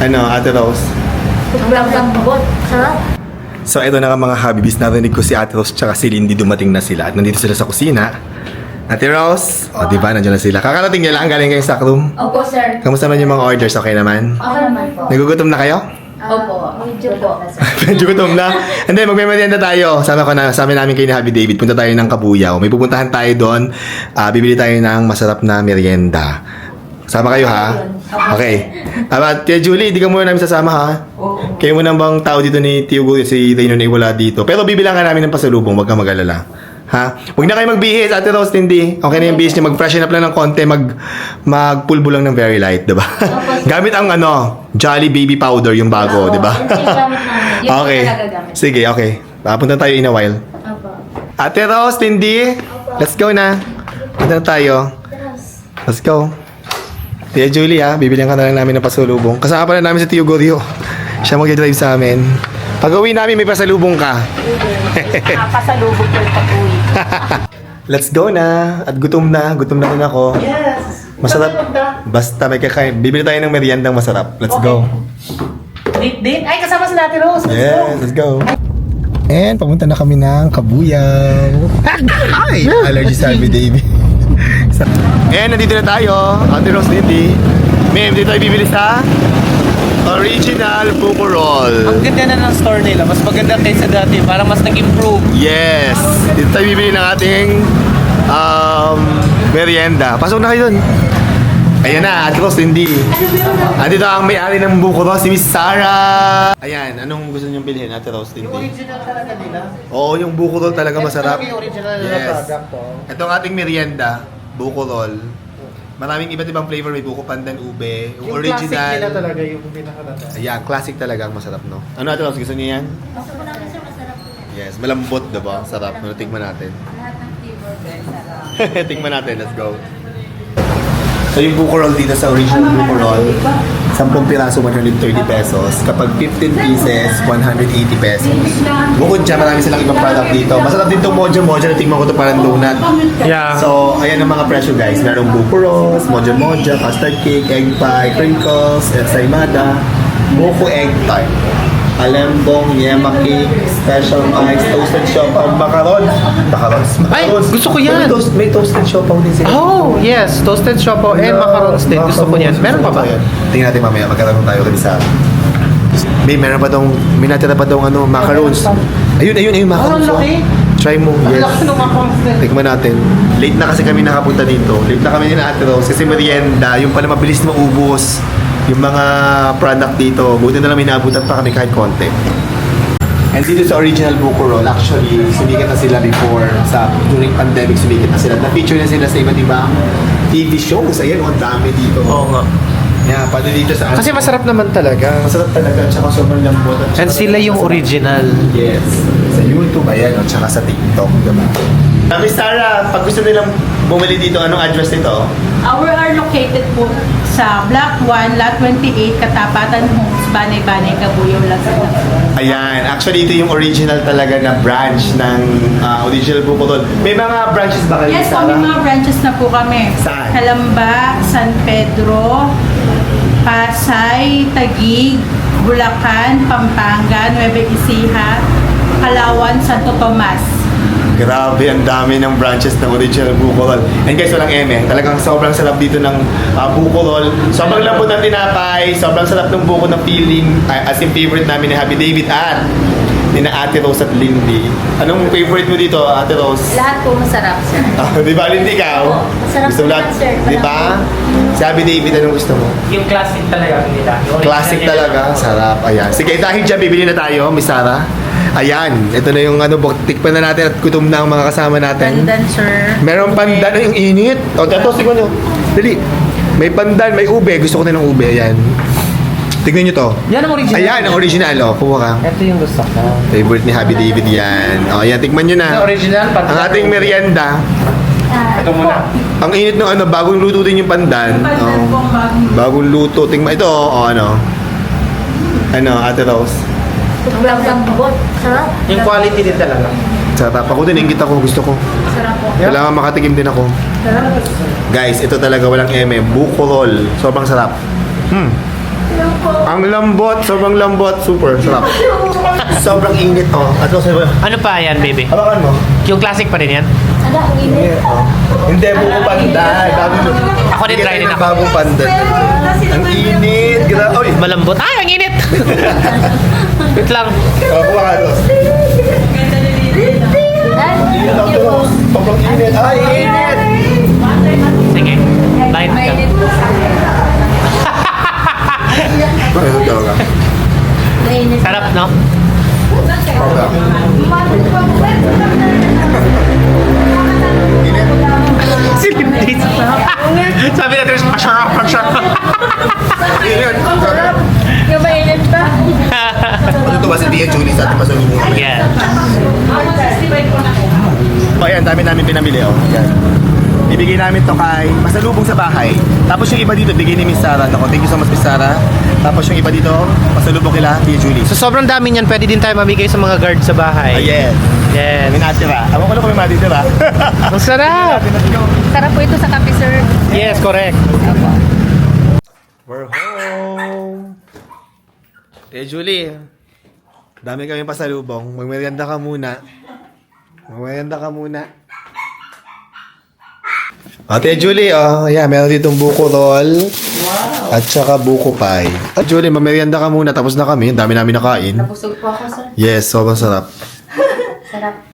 Ano, Ate Rose? Lambot. Sarap. So, ito na nga mga Habibis. Narinig ko si Ate Rose tsaka si Lindy dumating na sila. At nandito sila sa kusina. Ate Rose, o diba, nandiyan na sila. Kakarating niya lang, galing kayo sa room. Opo, sir. Kamusta naman yung mga orders? Okay naman? Okay naman po. Nagugutom na kayo? Opo. Medyo po. Medyo gutom na. Hindi, magmemerienda tayo. Sama namin kayo ni Happy David. Punta tayo ng Kabuyaw. May pupuntahan tayo doon. Bibili tayo ng masarap na merienda. Sama kayo ha? Okay. Tia Julie, di ka muna namin sasama ha? Oo. Kayo muna bang tao dito ni Tio Guy, si Reyno na wala dito. Pero bibilang ka namin ng pasalubong, wag ka mag-alala. Ha? Huwag na kayo magbihis, Ate Rose, hindi. Okay na yung bihis niya, mag-freshen up lang ng konti, magpulbo lang ng very light, diba? Gamit ang Jolly Baby Powder, yung bago, diba? Okay. Sige, okay. Punta tayo in a while. Ate Rose, Tindy, let's go na. Punta na tayo. Let's go. Tia Julie ha, bibilihan ka na lang namin ng pasalubong. Kasama pala namin si Tio Gorio. Siya mag-drive sa amin. Pag uwi namin, may pasalubong ka. Pasalubong ko yung pag-uwi. Let's go na. At gutom na rin ako. Yes. Masarap. Basta may kakain. Bibili tayo ng meriendang masarap. Let's go. Date? Ay, kasama si Ate Rose. Yes, let's go. And papunta na kami ng Kabuyaw. Ay! Allergy sa Happy David. And nandito na tayo. Ate Rose, Lindy. Ma'am, dito tayo bibili sa Original Buko Roll. Ang ganda na ng store nila. Mas maganda kaysa dati. Parang mas nag-improve. Yes! Dito tayo bibili ng ating merienda. Pasok na kayo dun. Ayan na, Ate Rose, hindi. Dito ang may-ari ng Buko Roll, si Miss Sarah. Ayan, anong gusto niyong bilhin, Ate Rose, hindi? Original talaga nila. Oo, yung Buko Roll talaga masarap. Ito yung original na Yes. product po. Ito ang ating merienda, Buko Roll. Maraming iba't ibang flavor, may buko pandan, ube, yung Classic nila original. talaga yung pinakaganda. Ayan, classic talaga ang masarap, no? Ano, Ate Rose, gusto niyo yan? Gusto ko namin, sir, masarap po. Yes, malambot, diba? Sarap. Ano, tingnan natin. Lahat ng flavor, guys, sarap. Tingnan natin, let's go. So yung Buko Roll dito sa original Buko Roll, 10 piraso, 130 pesos. Kapag 15 pieces, 180 pesos. Bukod dyan, marami silang ibang product dito. Masarap din itong Mojo Mojo na tingnan ko ito parang donut. Yeah. So, ayan ang mga presyo guys. Merong Buko Rolls, Mojo Mojo, custard cake, egg pie, crinkles, ensaymada, buko egg tart, alembong, yema cake, special ice, toasted siopaw, macaron. Ay, gusto ko yan. May toasted siopaw din sila. Oh, yes. Toasted siopaw and macarons din. Gusto ko yan. Meron pa ba? Tingnan natin mamaya, magkaroon tayo kami sa... May natira pa tong macarons. Ayun, macarons. Oh, laki. Try mo, yes. Laki ng macarons din. Tikman natin. Late na kasi kami nakapunta dito. Late na kami ni Ate Rose kasi merienda, yung pala mabilis maubos yung mga product dito. Buti na lang minabutan pa kami kahit konti. And dito sa original Buko Roll, actually, sumikat na sila before during pandemic, sumikat na sila. Na-feature na sila sa iba't ibang TV shows. Ayan, ang dami dito. Oo nga. Yeah, pati dito sa... Kasi masarap naman talaga. Masarap talaga, tsaka sobrang lambot. And sila yung original. Yes. Sa YouTube, ayan, at tsaka sa TikTok, diba? Miss Sarah, pag gusto nilang bumili dito, anong address nito? We are located po sa Block 1, Lot 28, Katapatan Homes, Banay-Banay, Kabuyaw, Laguna. Ayan, actually ito yung original talaga na branch ng original Buko Roll. May mga branches ba kayo, Yes po, Sarah? may mga branches na po kami. Saan? Calamba, San Pedro, Pasay, Taguig, Bulacan, Pampanga, Nueva Ecija, Palawan, Santo Tomas. Grabe, ang dami ng branches ng original Buko Roll. And guys, walang eme. Talagang sobrang sarap dito ng Buko Roll. Sobrang lambot ng tinapay, sobrang sarap ng buko ng feeling. As in favorite namin ni Happy David at ni na Ate Rose at Lindy. Anong favorite mo dito, Ate Rose? Lahat po masarap, sir. Di ba, Lindy, ikaw? Oo, masarap Gusto mo lahat, lahat? sir. Di ba? Si Happy David, anong gusto mo? Yung classic talaga nila. Yung Classic talaga. Sarap. Ayan. Sige, dahil dyan, bibili na tayo, Miss Sarah. Ayan. Ito na yung tikpan na natin at gutom na ang mga kasama natin. Pandan, sir. Merong pandan. Ay, yung init. O, tatos, tignan nyo. Dali. May pandan, may ube. Gusto ko na ng ube. Ayan. Tignan nyo to. Yan ang original. Ayan, ang original. O, kuha ka. Ito yung gusto ko. Favorite ni Happy David yan. O, ayan. Tikman nyo na. Yung original, Ang ating merienda. Ito muna. Ang init ng bagong luto din yung pandan. Pandan po ang bagong. Bagong luto. Tingnan ito. O, ano. Ano, Ate Rose? Lambot. Sarap. Yung quality din talaga. Sarap. Ako din, ingit ako. Gusto ko. Sarap po. Kailangan makatikim din ako. Guys, ito talaga walang eme. Buko Roll. Sobrang sarap. Ang lambot, sobrang lambot, super sarap. Sobrang init oh. At also, Ano pa yan, baby? hawakan mo. Yung classic pa rin yan? Ano, ang init. Hindi, buko pandan. Ako din, try din ako. Bagong pandan. Ang init. Oy, Malambot. Ay, ang init! Wait lang. kuha ka Ros. Init ang Ros. Sobrang init. Ay, init. Sige. Light ka. Mainit po sa Ano talaga? Mainit. Sarap, no? Init. Silipis. Sabi natin, pasyarap, pasyarap. Init. Yung mainit pa. Ano ito ba si Tia Julie sa ating pasalubong? Yan. O yan, dami namin pinamili oh. Yan. Ibigay namin to kay pasalubong sa bahay. Tapos yung iba dito, bigay ni Miss Sarah. Ako, thank you so much Miss Sarah. Tapos yung iba dito, pasalubong kila Tia Julie. So sobrang dami niyan, pwede din tayo mamigay sa mga guard sa bahay. Yes. Yes. May natira. Awan ko lang kung may matitira. Ang sarap! Sarap po ito sa kape, sir. Yes, correct. We're home. Tia Julie, dami kami pasalubong. Magmerienda ka muna. Magmerienda ka muna. Ate Julie, meron ditong buko roll. At saka buko pie. At Julie, mamerienda ka muna. Tapos na kami. Ang dami namin nakain. Busog po ako, sir. Yes, sobrang sarap. Sarap.